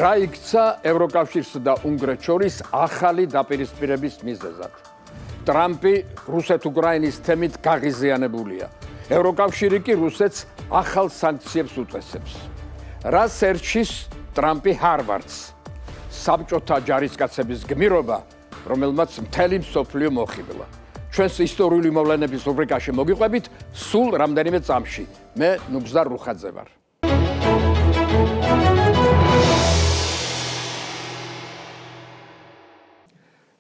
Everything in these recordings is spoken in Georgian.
რა იქცა ევროკავშირს და უნგრეთს შორის ახალი დაპირისპირების მიზეზად. ტრამპი რუსეთ-უკრაინის თემით გაღიზიანებულია. ევროკავშირი კი რუსეთს ახალ სანქციებს უწესებს. რას ერჩის ტრამპი ჰარვარდს? საბჭოთა ჯარისკაცების გმირობა, რომელმაც მთელი მსოფლიო მოხიბლა. ჩვენს ისტორიული მოვლენების რუბრიკაში მოგიყვებით სულ რამდენიმე წამში. მე ნუგზარ რუხაძე ვარ.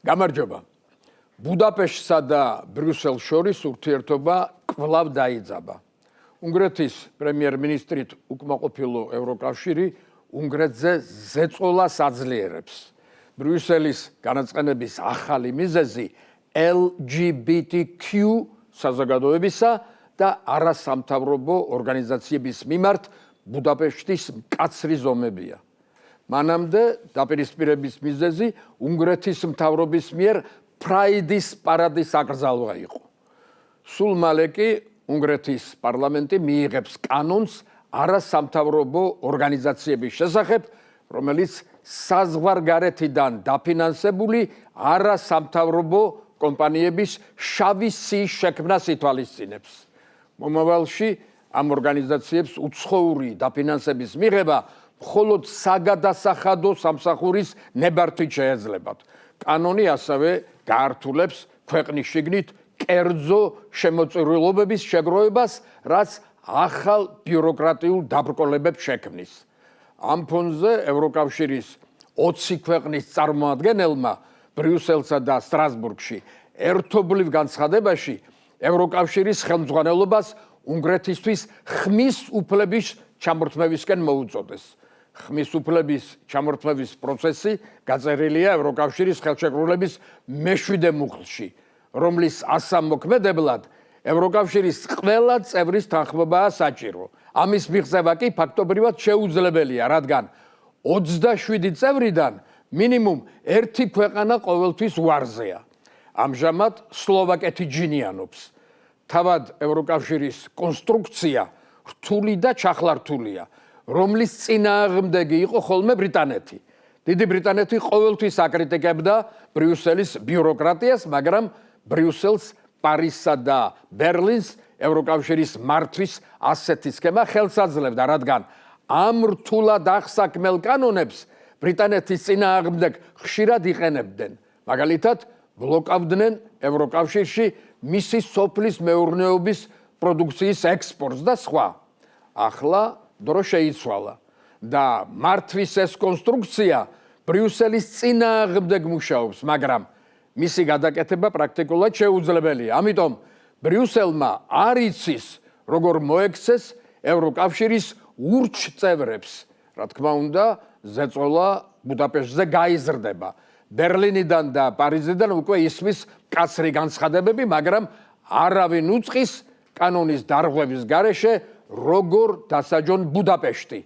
გამარჯობა. ბუდაპეშტსა და ბრიუსელს შორის ურთიერთობა კვლავ დაიძაბა. უნგრეთის პრემიერ-მინისტრით უკმაყოფილო ევროკავშირი უნგრეთზე ზეწოლას აძლიერებს. ბრიუსელის განაწყენების ახალი მიზეზი LGBTQ საზოგადოებისა და არასამთავრობო ორგანიზაციების მიმართ ბუდაპეშტის მკაცრი ზომებია. მანამდე დაპირისპირების მიზეზი უნგრეთის მთავრობის მიერ პრაიდის პარადის აკრძალვა იყო. სულ მალე კი უნგრეთის პარლამენტი მიიღებს კანონს არასამთავრობო ორგანიზაციების შესახებ, რომელიც საზღვარგარეთიდან დაფინანსებული არასამთავრობო კომპანიების შავი სიის შექმნას ითვალისწინებს. მომავალში ამ ორგანიზაციებს უცხოური დაფინანსების მიღება მხოლოდ საგადასახადო სამსახურის ნებართვით შეეძლებათ. კანონი ასევე გაართულებს ქვეყნის შიგნით კერძო შემოწირულობების შეგროვებას, რაც ახალ ბიუროკრატიულ დაბრკოლებებს შექმნის. ამ ფონზე ევროკავშირის 20 ქვეყნის წარმომადგენელმა ბრიუსელსა და სტრასბურგში ერთობლივ განცხადებაში ევროკავშირის ხელმძღვანელობას უნგრეთისთვის ხმის უფლების ჩამორთმევისკენ მოუწოდეს. ხმის უფლების ჩამორთმევის პროცესი გაწერილია ევროკავშირის ხელშეკრულების მე-7 მუხლში, რომლის ასამოქმედებლად ევროკავშირის ყველა წევრის თანხმობაა საჭირო. ამის მიღწევა კი ფაქტობრივად შეუძლებელია, რადგან 27 წევრიდან მინიმუმ ერთი ქვეყანა ყოველთვის უარზეა. ამჟამად სლოვაკეთი ჯინიანობს. თავად ევროკავშირის კონსტრუქცია რთული და ჩახლართულია, რომლის წინააღმდეგი იყო ხოლმე ბრიტანეთი. დიდი ბრიტანეთი ყოველთვის აკრიტიკებდა ბრიუსელის ბიუროკრატიას, მაგრამ ბრიუსელს, პარიზსა და ბერლინს ევროკავშირის მართვის ასეთი სქემა ხელს აძლევდა, რადგან ამ რთულად აღსაქმელ კანონებს ბრიტანეთის წინააღმდეგ ხშირად იყენებდნენ. მაგალითად, ბლოკავდნენ ევროკავშირში მისი სოფლის მეურნეობის პროდუქციის ექსპორტს და სხვა. ახლა დრო შეიცვალა და მართვის ეს კონსტრუქცია ბრიუსელის წინააღმდეგ მუშაობს, მაგრამ მისი გადაკეთება პრაქტიკულად შეუძლებელია. ამიტომ ბრიუსელმა არ იცის, როგორ მოექცეს ევროკავშირის ურჩწევრებს. რა თქმა უნდა, ზეწოლა ბუდაპეშტზე გაიზრდება. ბერლინიდან და პარიზიდან უკვე ისმის მკაცრი განცხადებები, მაგრამ არავინ უწყის კანონის დარღვევის გარეშე როგორ დასაჯონ ბუდაპეშტი.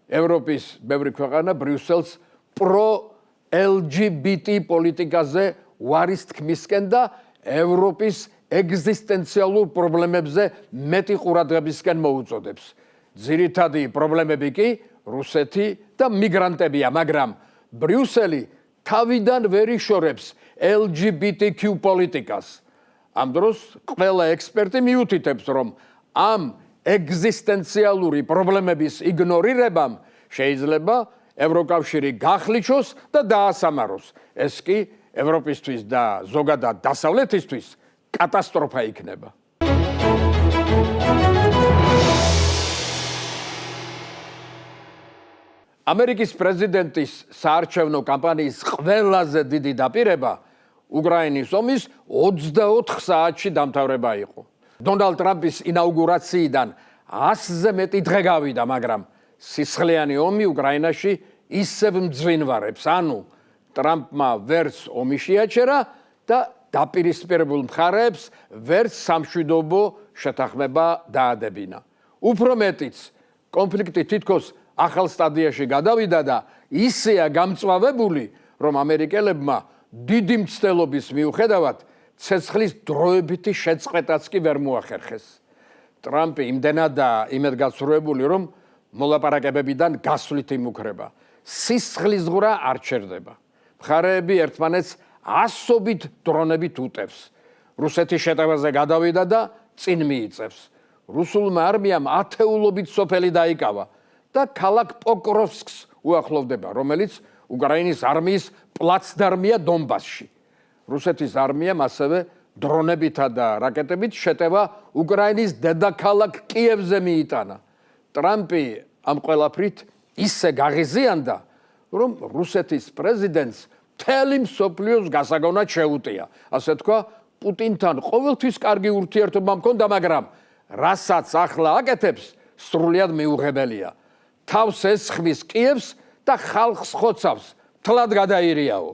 ევროპის ბევრი ქვეყანა ბრიუსელს პრო-LGBT პოლიტიკაზე უარის თქმისკენ და ევროპის ეგზისტენციალურ პრობლემებზე მეტი ყურადღებისკენ მოუწოდებს. ძირითადი პრობლემები კი რუსეთი და მიგრანტებია, მაგრამ ბრიუსელი თავიდან ვერ იშორებს LGBTQ პოლიტიკას. ამ დროს ყველა ექსპერტი მიუთითებს, რომ ამ ეგზისტენციალური პრობლემების იგნორირებამ შეიძლება ევროკავშირი გახლიჩოს და დაასამაროს. ეს კი ევროპისთვის და ზოგადად დასავლეთისთვის კატასტროფა იქნება. ამერიკის პრეზიდენტის საარჩევნო კამპანიის ყველაზე დიდი დაპირება უკრაინის ომის 24 საათში დამთავრება იყო. დონალდ ტრამპის ინაუგურაციიდან 100-ზე მეტი დღე გავიდა, მაგრამ სისხლიანი ომი უკრაინაში ისევ მძვინვარებს. ანუ ტრამპმა ვერც ომი შეაჩერა და დაპირისპირებულ მხარეებს ვერც სამშვიდობო შეთანხმება დაადებინა. უფრო მეტიც, კონფლიქტი თითქოს ახალ სტადიაში გადავიდა და ისეა გამწვავებული, რომ ამერიკელებმა დიდი მცდელობის მიუხედავად ცეცხლის დროებითი შეწყვეტაც კი ვერ მოახერხეს. ტრამპი იმდენადაა იმედგაცრუებული, რომ მოლაპარაკებებიდან გასვლით იმუქრება. სისხლისღვრა არ ჩერდება. მხარეები ერთმანეთს ასობით დრონებით უტევს. რუსეთის შეტევაზე გადავიდა და წინ მიიწევს. რუსულმა არმიამ ათეულობით სოფელი დაიკავა და ქალაქ პოკროვსკს უახლოვდება, რომელიც უკრაინის არმიის პლაცდარმია დონბასში. რუსეთის არმიამ ასევე დრონებითა და რაკეტებით შეტევა უკრაინის დედაქალაქ კიევზე მიიტანა. ტრამპი ამ ყველაფრით ისე გაღიზიანდა, რომ რუსეთის პრეზიდენტს მთელი მსოფლიოს გასაგონად შეუტია. ასე თქვა, პუტინთან ყოველთვის კარგი ურთიერთობა მქონდა, მაგრამ რასაც ახლა აკეთებს, სრულიად მიუღებელია. თავს ესხმის კიევს და ხალხს ხოცავს, თლად გადაირიაო.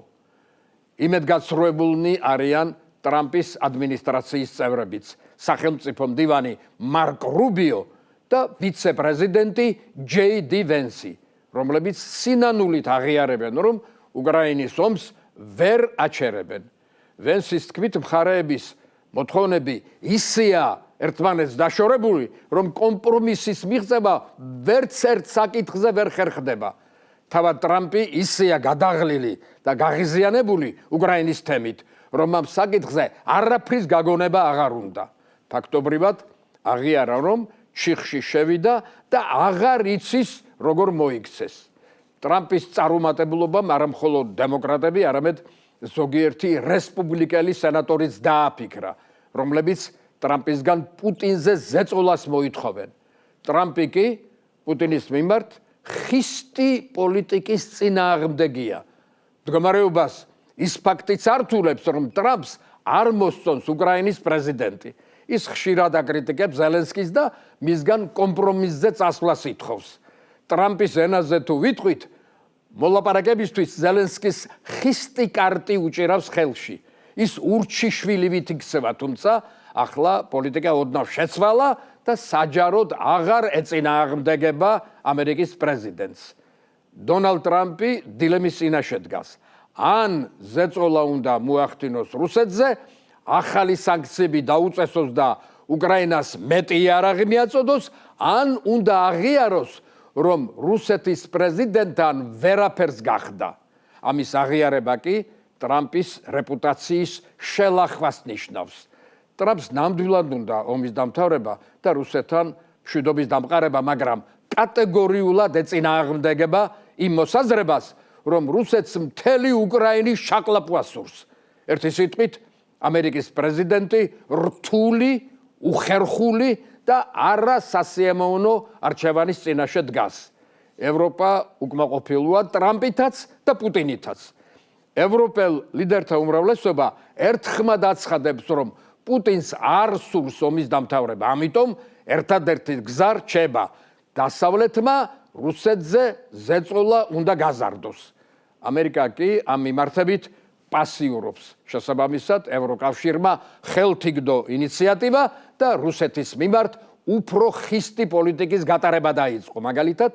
იმედგაცრუებულნი არიან ტრამპის ადმინისტრაციის წევრებიც, სახელმწიფო მდივანი მარკ რუბიო და ვიცე-პრეზიდენტი ჯეი-დი ვენსი, რომლებიც სინანულით აღიარებენ, რომ უკრაინის ომს ვერ აჩერებენ. ვენსის თქმით, მხარეების მოთხოვნები ისეა ერთმანეთს დაშორებული, რომ კომპრომისის მიღწევა ვერც ერთ საკითხზე ვერ ხერხდება. თავად ტრამპი ისეა გადაღლილი და გაღიზიანებული უკრაინის თემით, რომ ამ საკითხზე არაფრის გაგონება აღარ უნდა. ფაქტობრივად აღიარა, რომ ჩიხში შევიდა და აღარ იცის, როგორ მოიქცეს. ტრამპის წარუმატებლობამ არა მხოლოდ დემოკრატები, არამედ ზოგიერთი რესპუბლიკელი სენატორიც დააფიქრა, რომლებიც ტრამპისგან პუტინზე ზეწოლას მოითხოვენ. ტრამპი კი პუტინის მიმართ ხისტი პოლიტიკის წინააღმდეგია. მდგომარეობას ის ფაქტიც ართულებს, რომ ტრამპს არ მოსწონს უკრაინის პრეზიდენტი. ის ხშირად აკრიტიკებს ზელენსკის და მისგან კომპრომისზე წასვლას ითხოვს. ტრამპის ენაზე თუ ვიტყვით, მოლაპარაკებისთვის ზელენსკის ხისტი კარტი უჭირავს ხელში. ის ურჩიშვილივით იქცევა, თუმცა ახლა პოლიტიკა ოდნავ შეცვალა და საჯაროდ აღარ ეწინააღმდეგება ამერიკის პრეზიდენტს. დონალდ ტრამპი დილემის წინაშე დგას. ან ზეწოლა უნდა მოახდინოს რუსეთზე, ახალი სანქციები დაუწესოს და უკრაინას მეტი იარაღი მიაწოდოს, ან უნდა აღიაროს, რომ რუსეთის პრეზიდენტთან ვერაფერს გახდა. ამის აღიარება კი ტრამპის რეპუტაციის შელახვას ნიშნავს. ტრამპს ნამდვილად უნდა ომის დამთავრება და რუსეთთან მშვიდობის დამყარება, მაგრამ კატეგორიულად ეწინააღმდეგება იმ მოსაზრებას, რომ რუსეთს მთელი უკრაინის შაკლაპვა სურს. ერთი სიტყვით, ამერიკის პრეზიდენტი რთული, უხერხული და არასასიამოვნო არჩევანის წინაშე დგას. ევროპა უკმაყოფილოა ტრამპითაც და პუტინითაც. ევროპელ ლიდერთა უმრავლესობა ერთხმად აცხადებს, რომ პუტინს არ სურს ომის დამთავრება, ამიტომ ერთადერთი გზა რჩება დასავლეთმა რუსეთზე ზეწოლა უნდა გაზარდოს. ამერიკა კი ამ მიმართებით პასიურობს. შესაბამისად, ევროკავშირმა ხელთიგდო ინიციატივა და რუსეთის მიმართ უფრო ხისტი პოლიტიკის გატარება დაიწყო. მაგალითად,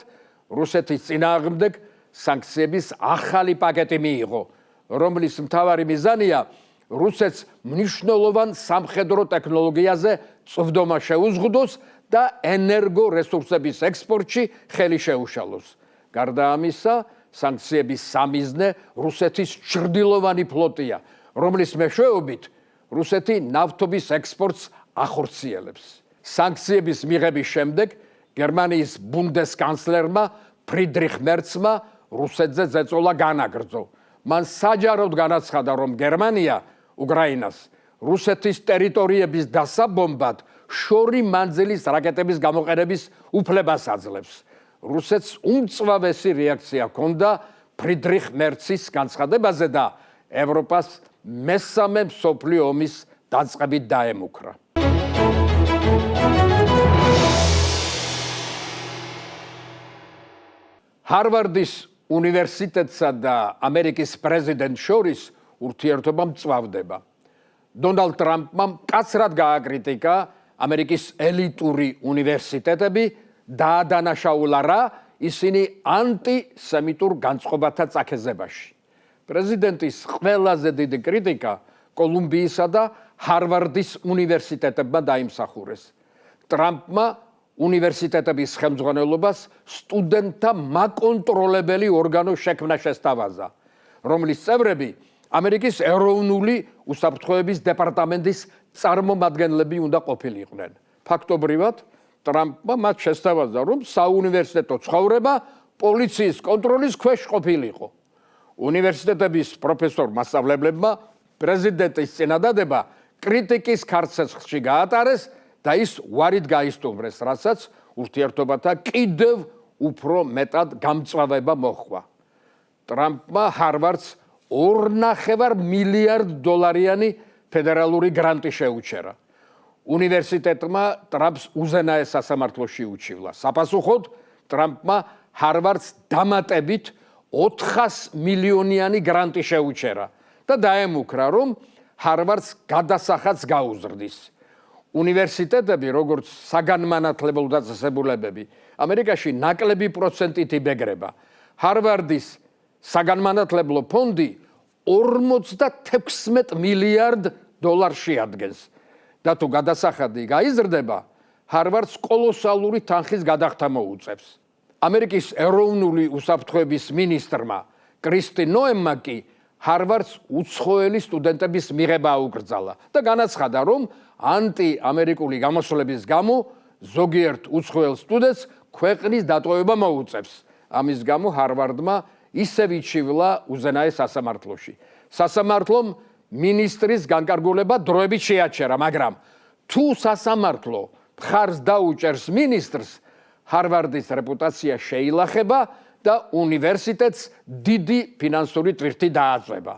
რუსეთის წინააღმდეგ სანქციების ახალი პაკეტი მიიღო, რომლის მთავარი მიზანია რუსეთს მნიშვნელოვან სამხედრო ტექნოლოგიაზე წვდომა შეუზღუდოს და ენერგორესურსების ექსპორტში ხელი შეუშალოს. გარდა ამისა, სანქციების სამიზნე რუსეთის ჩრდილოვანი ფლოტია, რომლის მეშვეობით რუსეთი ნავთობის ექსპორტს ახორციელებს. სანქციების მიღების შემდეგ გერმანიის ბუნდესკანცლერმა ფრიდრიხ მერცმა რუსეთზე ზეწოლა განაგრძო. მან საჯაროდ განაცხადა, რომ გერმანია უკრაინას რუსეთის ტერიტორიების დასაბომბად შორი მანძილის რაკეტების გამოყენების უფლებას აძლევს. რუსეთს უმწვავესი რეაქცია ჰქონდა ფრიდრიხ მერცის განცხადებაზე და ევროპას მესამე მსოფლიო ომის დაწყებით დაემუქრა. ჰარვარდის უნივერსიტეტსა და ამერიკის პრეზიდენტს შორის ურთიერთობა მწვავდება. დონალდ ტრამპმა მკაცრად გააკრიტიკა ამერიკის ელიტური უნივერსიტეტები, დაადანაშაულა რა ისინი ანტისემიტურ განწყობათა წაქეზებაში. პრეზიდენტის ყველაზე დიდი კრიტიკა კოლუმბიისა და ჰარვარდის უნივერსიტეტებმა დაიმსახურეს. ტრამპმა უნივერსიტეტების ხელმძღვანელობას სტუდენტთა მაკონტროლებელი ორგანოს შექმნა შესთავაზა, რომლის წევრები ამერიკის ეროვნული უსაფრთხოების დეპარტამენტის წარმომადგენლები უნდა ყოფილიყვნენ. ფაქტობრივად, ტრამპმა მათ შესთავაზა, რომ საუნივერსიტეტო ცხოვრება პოლიციის კონტროლის ქვეშ ყოფილიყო. უნივერსიტეტების პროფესორ-მასწავლებლებმა პრეზიდენტის წინადადება კრიტიკის ქარცეცხლში გაატარეს და ის უარით გაისტუმრეს, რასაც ურთიერთობათა კიდევ უფრო მეტად გამწვავება მოჰყვა. ტრამპმა ჰარვარდს $2.5 მილიარდ ფედერალური გრანტი შეუჩერა. უნივერსიტეტმა ტრამპს უზენაეს სასამართლოში უჩივლა. საპასუხოდ ტრამპმა ჰარვარდს დამატებით $400 მილიონიანი გრანტი შეუჩერა და დაემუქრა, რომ ჰარვარდს გადასახადს გაუზრდის. უნივერსიტეტები, როგორც საგანმანათლებლო დაწესებულებები, ამერიკაში ნაკლები პროცენტით იბეგრება. ჰარვარდის საგანმანათლებლო ფონდი $46 მილიარდ შეადგენს და თუ გადასახადი გაიზრდება, ჰარვარდს კოლოსალური თანხის გადახდა მოუწევს. ამერიკის ეროვნული უსაფრთხოების მინისტრმა კრისტი ნოემმა კი ჰარვარდს უცხოელი სტუდენტების მიღება აუკრძალა და განაცხადა, რომ ანტი-ამერიკული გამოსვლების გამო ზოგიერთ უცხოელ სტუდენტს ქვეყნის დატოვება მოუწევს. ამის გამო ჰარვარდმა ისევ იჩივლა უზენაეს სასამართლოში. სასამართლომ მინისტრის განკარგულება დროებით შეაჩერა, მაგრამ თუ სასამართლო მხარს დაუჭერს მინისტრს, ჰარვარდის რეპუტაცია შეილახება და უნივერსიტეტს დიდი ფინანსური ტვირთი დააწვება.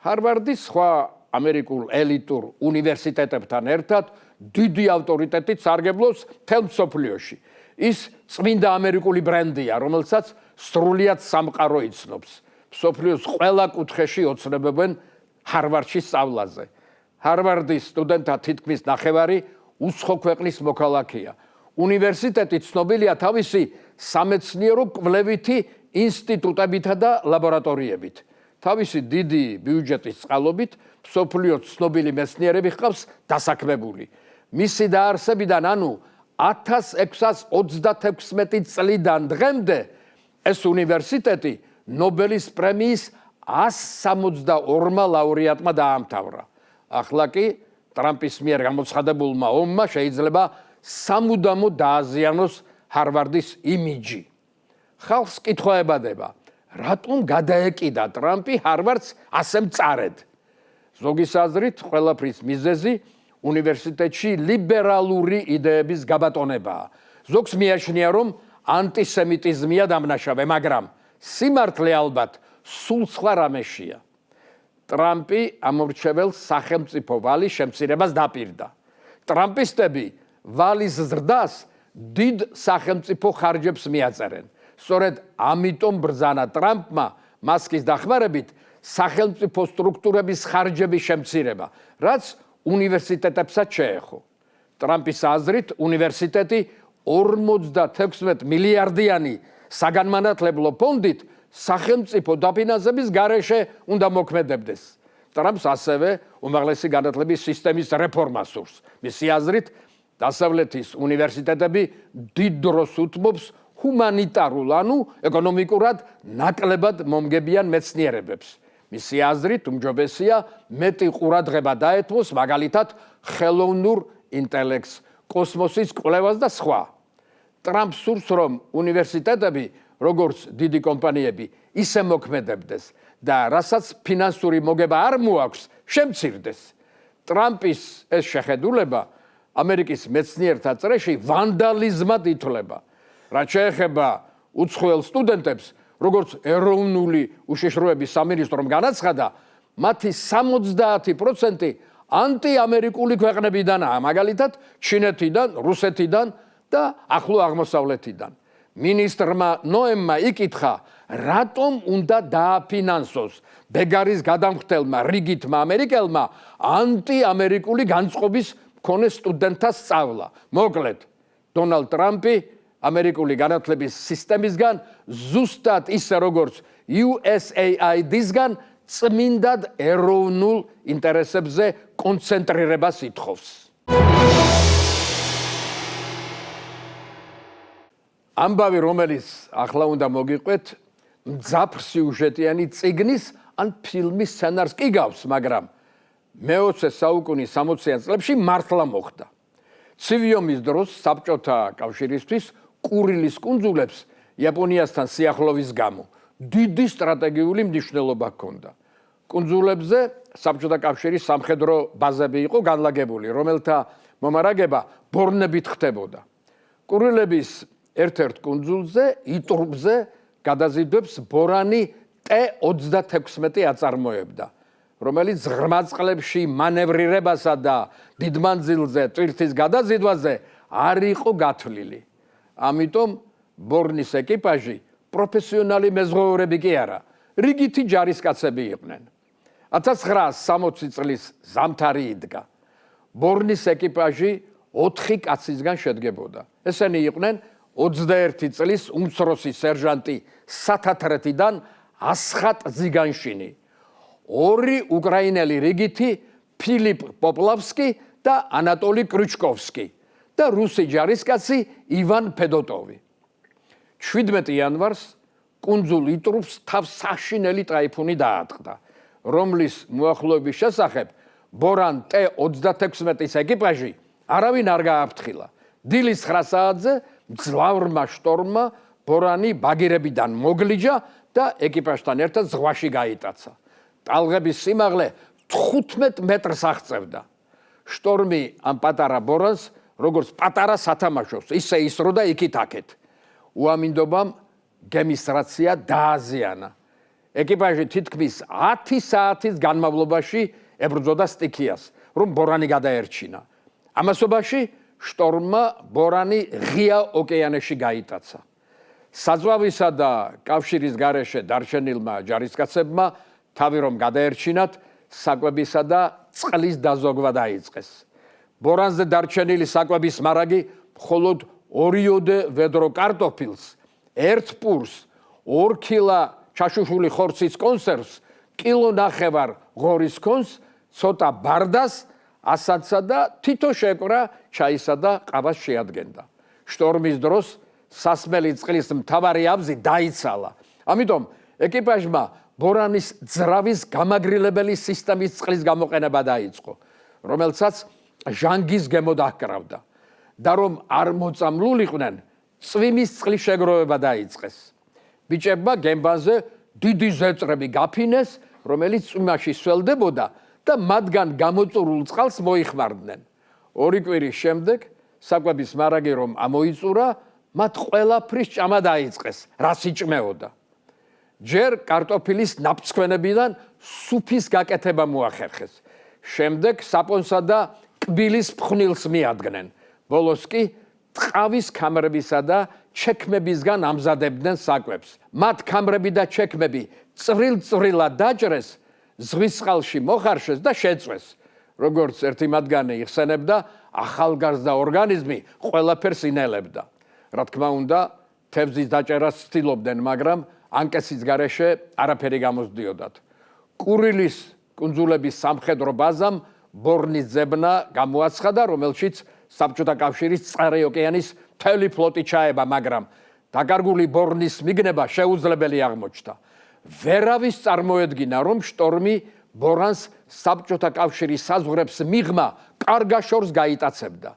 ჰარვარდის სხვა ამერიკულ ელიტურ უნივერსიტეტებთან ერთად დიდი ავტორიტეტით სარგებლობს მთელ მსოფლიოში. ის წმინდა ამერიკული ბრენდია, რომელსაც სრულიად სამყარო იცნობს. მსოფლიოს ყველა კუთხეში ოცნებობენ ჰარვარდში სწავლაზე. ჰარვარდის სტუდენტთა თითქმის ნახევარი უცხო ქვეყნის მოქალაქეა. უნივერსიტეტი ცნობილია თავისი სამეცნიერო კვლევითი ინსტიტუტებითა და ლაბორატორიებით. თავისი დიდი ბიუჯეტის წყალობით მსოფლიოს ცნობილი მეცნიერები ჰყავს დასაქმებული. მისი დაარსებიდან, ანუ 1636 წლიდან დღემდე, ეს უნივერსიტეტი ნობელის პრემიის 162 ლაურეატმა დაამთავრა. ახლა კი ტრამპის მიერ გამოცხადებულმა ომმა შეიძლება სამუდამოდ დააზიანოს ჰარვარდის იმიჯი. ხალხს კითხვა ებადება, რატომ გადაეკიდა ტრამპი ჰარვარდს ასე მწარედ? ზოგის აზრით, ყველაფრის მიზეზი უნივერსიტეტში ლიბერალური იდეების გაბატონებაა. ზოგს მიაჩნია, რომ ანტისემიტიზმია დამნაშავე, მაგრამ სიმართლე ალბათ სულ სხვა რამეშია. ტრამპი ამორჩეველს სახელმწიფო ვალის შემცირებას დაპირდა. ტრამპისტები ვალის ზრდას დიდ სახელმწიფო ხარჯებს მიაწერენ. სწორედ ამიტომ ბრძანა ტრამპმა მასკის დახმარებით სახელმწიფო სტრუქტურების ხარჯების შემცირება, რაც უნივერსიტეტებსაც შეეხო. ტრამპის აზრით, უნივერსიტეტი 56 მილიარდიანი საგანმანათლებლო ფონდით სახელმწიფო დაფინანსების გარეშე უნდა მოქმედებდეს. ტრამპს ასევე უმაღლესი განათლების სისტემის რეფორმა სურს. მისი აზრით, დასავლეთის უნივერსიტეტები დიდ დროს უთმობს ჰუმანიტარულ, ანუ ეკონომიკურად ნაკლებად მომგებიან მეცნიერებებს. მისი აზრით, უმჯობესია მეტი ყურადღება დაეთმოს მაგალითად ხელოვნურ ინტელექტს, კოსმოსის კვლევას და სხვა. ტრამპს სურს, რომ უნივერსიტეტები, როგორც დიდი კომპანიები, ისე მოქმედებდეს და რასაც ფინანსური მოგება არ მოაქვს, შემცირდეს. ტრამპის ეს შეხედულება ამერიკის მეცნიერთა წრეში ვანდალიზმად ითვლება. რაც შეეხება უცხოელ სტუდენტებს, როგორც ეროვნული უშიშროების სამინისტრომ განაცხადა, მათი 70% ანტიამერიკული ქვეყნებიდანაა, მაგალითად ჩინეთიდან, რუსეთიდან და ახლო აღმოსავლეთიდან. მინისტრმა ნოემმა იკითხა, რატომ უნდა დააფინანსოს ბეგარის გადამხდელმა რიგითმა ამერიკელმა ანტიამერიკული განწყობის მქონე სტუდენტთა სწავლა. მოკლედ, დონალდ ტრამპი ამერიკული განათლების სისტემისგან ზუსტად ისე როგორც USAID-ისგან წმინდად ეროვნულ ინტერესებზე კონცენტრირებას ითხოვს. ამბავი, რომელიც ახლა უნდა მოგიყვეთ, მძაფრ სიუჟეტიანი წიგნის ან ფილმის სცენარს კი გავს, მაგრამ მე-20 საუკუნის 60-იან წლებში მართლა მოხდა. ცივი ომის დროს საბჭოთა კავშირისთვის კურილის კუნძულებს იაპონიასთან სიახლოვის გამო დიდი სტრატეგიული მნიშვნელობა ჰქონდა. კუნძულებზე საბჭოთა კავშირის სამხედრო ბაზები იყო განლაგებული, რომელთა მომარაგება ბორნებით ხდებოდა. კურილების ერთ-ერთ კუნძულზე, იტრუბზე გადაზიდვებს ბორანი T-36 აწარმოებდა, რომელიც ღრმა წყლებში მანევრირებასა და დიდმანძილზე ტვირთის გადაზიდვაზე არ იყო გათვლილი. ამიტომ ბორნის ეკიპაჟი პროფესიონალი მეზღვაურები კი არა, რიგითი ჯარისკაცები იყვნენ. 1960 წლის ზამთარი იდგა. ბორნის ეკიპაჟი 4 კაცისგან შედგებოდა. ესენი იყვნენ 21 წლის უმცროსი სერჟანტი სათათრეთიდან ასხატ ზიგანშინი, 2 უკრაინელი რიგითი ფილიპ პოპლავსკი და ანატოლი კრუჩკოვსკი და რუსი ჯარისკაცი ივან ფედოტოვი. 17 იანვარს კუნძულ იტრუბს თავს საშინელი ტაიფუნი დაატყდა, რომლის მოახლოების შესახებ ბორან T-36-ის ეკიპაჟი არავინ არ გააფრთხილა. დილის 9 საათზე მძლავრმა შტორმმა ბორანი ბაგირებიდან მოგლიჯა და ეკიპაჟთან ერთად ზღვაში გაიტაცა. ტალღების სიმაღლე 15 მეტრს აღწევდა. შტორმი ამ პატარა ბორანს როგორც პატარა სათამაშოს ისე ისრო და იქით-აქეთ. უამინდობამ გემის რაცია დააზიანა. ეკიპაჟი თითქმის 10 საათის განმავლობაში ებრძოდა სტიქიას, რომ ბორანი გადაერჩინა. ამასობაში შტორმმა ბორანი ღია ოკეანეში გაიტაცა. საზღვავისა და კავშირის გარეშე დარჩენილმა ჯარისკაცებმა თავი რომ გადაერჩინათ, საკვებისა და წყლის დაზოგვა დაიწყეს. ბორანზე დარჩენილი საკვების მარაგი მხოლოდ 2 ვედრო კარტოფილს, 1 პურს, 2 კილა ჩაშუშული ხორცის კონსერვს, 1,5 კილო ღორის კონს, ცოტა ბარდას, ასათსა და თითო შეკვრა ჩაისა და ყავას შეადგენდა. შტორმის დროს სასმელი წყლის მთავარი აბზი დაიცალა. ამიტომ ეკიპაჟმა ბორანის ძრავის გამაგრილებელი სისტემის წყლის გამოყენება დაიწყო, რომელსაც ჟანგის გემო დაჰკრავდა. და რომ არ მოწამლულიყვნენ, წვიმის წყლის შეგროვება დაიწყეს. ბიჭებმა გემბანზე დიდი ზეწრები გაფინეს, რომელიც წვიმაში სველდებოდა და მათგან გამოწურულ წყალს მოიხმარდნენ. 2 კვირის შემდეგ საკვების მარაგი რომ ამოიწურა, მათ ყველაფრის ჭამა დაიწყეს, რაც იჭმეოდა. ჯერ კარტოფილის ნაფცქვენებიდან სუფის გაკეთება მოახერხეს. შემდეგ საპონსა და კბილის ფხვნილს მიადგნენ. ბოლოს კი ტყავის ქამრებისა და ჩექმებისგან ამზადებდნენ საკვებს. მათ ქამრები და ჩექმები წვრილ-წვრილად დაჭრეს, ზღვის წყალში მოხარშეს და შეწვეს. როგორც ერთი მათგანი იხსენებდა, ახალგაზრდა ორგანიზმი ყველაფერს ინელებდა. რა თქმა უნდა, თევზის დაჭერას ცდილობდნენ, მაგრამ ანკესის გარეშე არაფერი გამოსდიოდათ. კურილის კუნძულების სამხედრო ბაზამ ბორნის ძებნა გამოაცხადა, რომელშიც საბჭოთა კავშირის წყნარი ოკეანის მთელი ფლოტი ჩაება, მაგრამ დაკარგული ბორნის მიგნება შეუძლებელი აღმოჩნდა. ვერავის წარმოედგინა, რომ შტორმი ბორანს საბჭოთა კავშირის საზღვრებს მიღმა კარგაშორს გაიტაცებდა.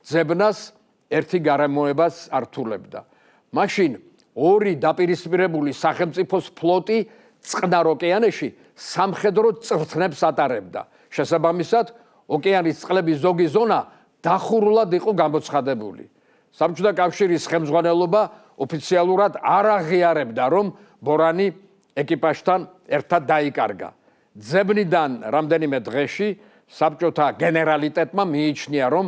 ძებნას ერთი გარემოებას ართულებდა. მაშინ 2 დაპირისპირებული სახელმწიფოს ფლოტი წყნარ ოკეანეში სამხედრო წვრთნებს ატარებდა. შესაბამისად, ოკეანის წყლების ზოგი ზონა დახურულად იყო გამოცხადებული. საბჭოთა კავშირის ხელმძღვანელობა ოფიციალურად არ აღიარებდა, რომ ბორანი ეკიპაჟთან ერთად დაიკარგა. ძებნიდან რამდენიმე დღეში საბჭოთა გენერალიტეტმა მიიჩნია, რომ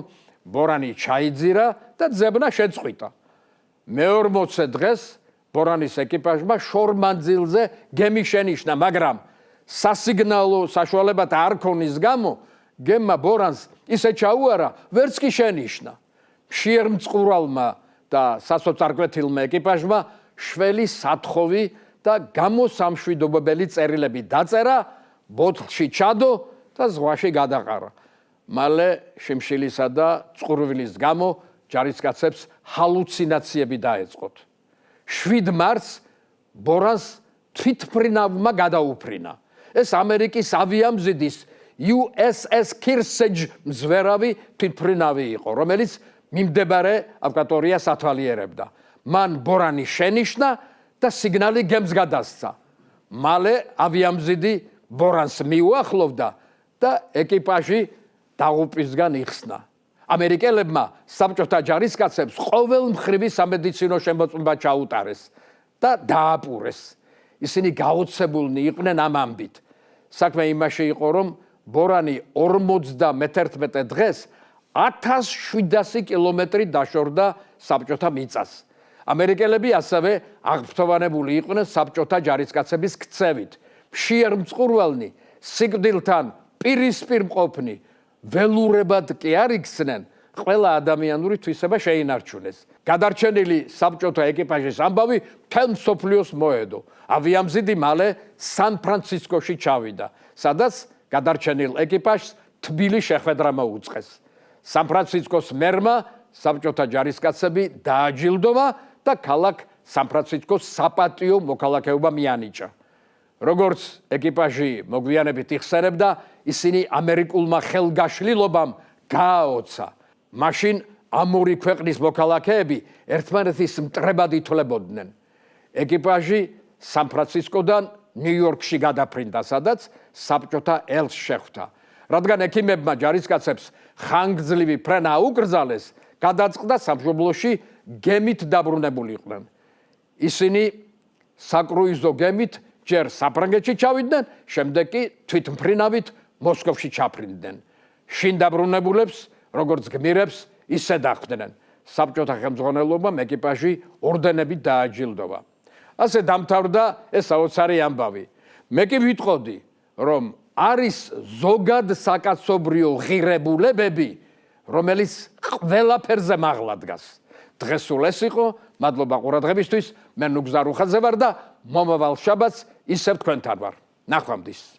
ბორანი ჩაიძირა და ძებნა შეწყვიტა. მე-40 დღეს ბორანის ეკიპაჟმა შორმანძილზე გემი შენიშნა, მაგრამ სასიგნალო საშუალებათა არ ქონის გამო გემმა ბორანს ისე ჩაუარა, ვერც კი შენიშნა. მშიერ მწყურვალმა და სასოწარკვეთილმა ეკიპაჟმა შველი სათხოვი და გამოსამშვიდობებელი წერილები დაწერა, ბოთლში ჩადო და ზღვაში გადაყარა. მალე შიმშილისა და წყურვილის გამო ჯარისკაცებს ჰალუცინაციები დაეწყოთ. 7 მარტს ბორანს თვითმფრინავმა გადაუფრინა. ეს ამერიკის ავიამზიდის USS Kearsarge მზვერავი თვითმფრინავი იყო, რომელიც მიმდებარე ავკატორიას ათვალიერებდა. მან ბორანი შენიშნა და სიგნალი გემს გადასცა. მალე ავიამზიდი ბორანს მიუახლოვდა და ეკიპაჟი დაღუპვისგან იხსნა. ამერიკელებმა საბჭოთა ჯარისკაცებს ყოველმხრივი სამედიცინო შემოწმება ჩაუტარეს და დააპურეს. ისინი გაოცებულნი იყვნენ ამ ამბით. საქმე იმაში იყო, რომ ბორანი 51 დღეს 1700 კილომეტრი დაშორდა საბჭოთა მიწას. ამერიკელები ასევე აღფრთოვანებული იყვნენ საბჭოთა ჯარისკაცების ქცევით. მშიერ მწყურვალნი, სიკვდილთან პირისპირ მყოფნი, ველურებად კი არ იქცნენ, ყველა ადამიანური თვისება შეინარჩუნეს. გადარჩენილი საბჭოთა ეკიპაჟის ამბავი მთელ მსოფლიოს მოედო. ავიამზიდი მალე სან-ფრანცისკოში ჩავიდა, სადაც გადარჩენილ ეკიპაჟს თბილი შეხვედრა მოუწყეს. სან-ფრანცისკოს მერმა საბჭოთა ჯარისკაცები დააჯილდოვა და ქალაქ სან-ფრანცისკოს საპატიო მოქალაქეობა მიანიჭა. როგორც ეკიპაჟი მოგვიანებით იხსენებდა, ისინი ამერიკულმა ხელგაშლილობამ გააოცა. მაშინ ამ ორი ქვეყნის მოქალაქეები ერთმანეთის მტრებად ითვლებოდნენ. ეკიპაჟი სან-ფრანცისკოდან ნიუ-იორკში გადაფრინდა, სადაც საბჭოთა ელს შეხვდა. რადგან ექიმებმა ჯარისკაცებს ხანგრძლივი ფრენა აუკრძალეს, გადაწყდა სამშობლოში გემით დაბრუნებულიყვნენ. ისინი საკრუიზო გემით ჯერ საფრანგეთში ჩავიდნენ, შემდეგ კი თვითმფრინავით მოსკოვში ჩაფრინდნენ. შინ დაბრუნებულებს, როგორც გმირებს, ისე დახვდნენ. საბჭოთა ხელმძღვანელობამ ეკიპაჟი ორდენებით დააჯილდოვა. ასე დამთავრდა ეს საოცარი ამბავი. მე კი ვიტყოდი, რომ არის ზოგად საკაცობრიო ღირებულებები, რომელიც ყველაფერზე მაღლა დგას. დღეს სულ ეს იყო, მადლობა ყურადღებისთვის, მე ნუგზარ უხაძე ვარ და მომავალ შაბათს ისევ თქვენთან ვარ. ნახვამდის.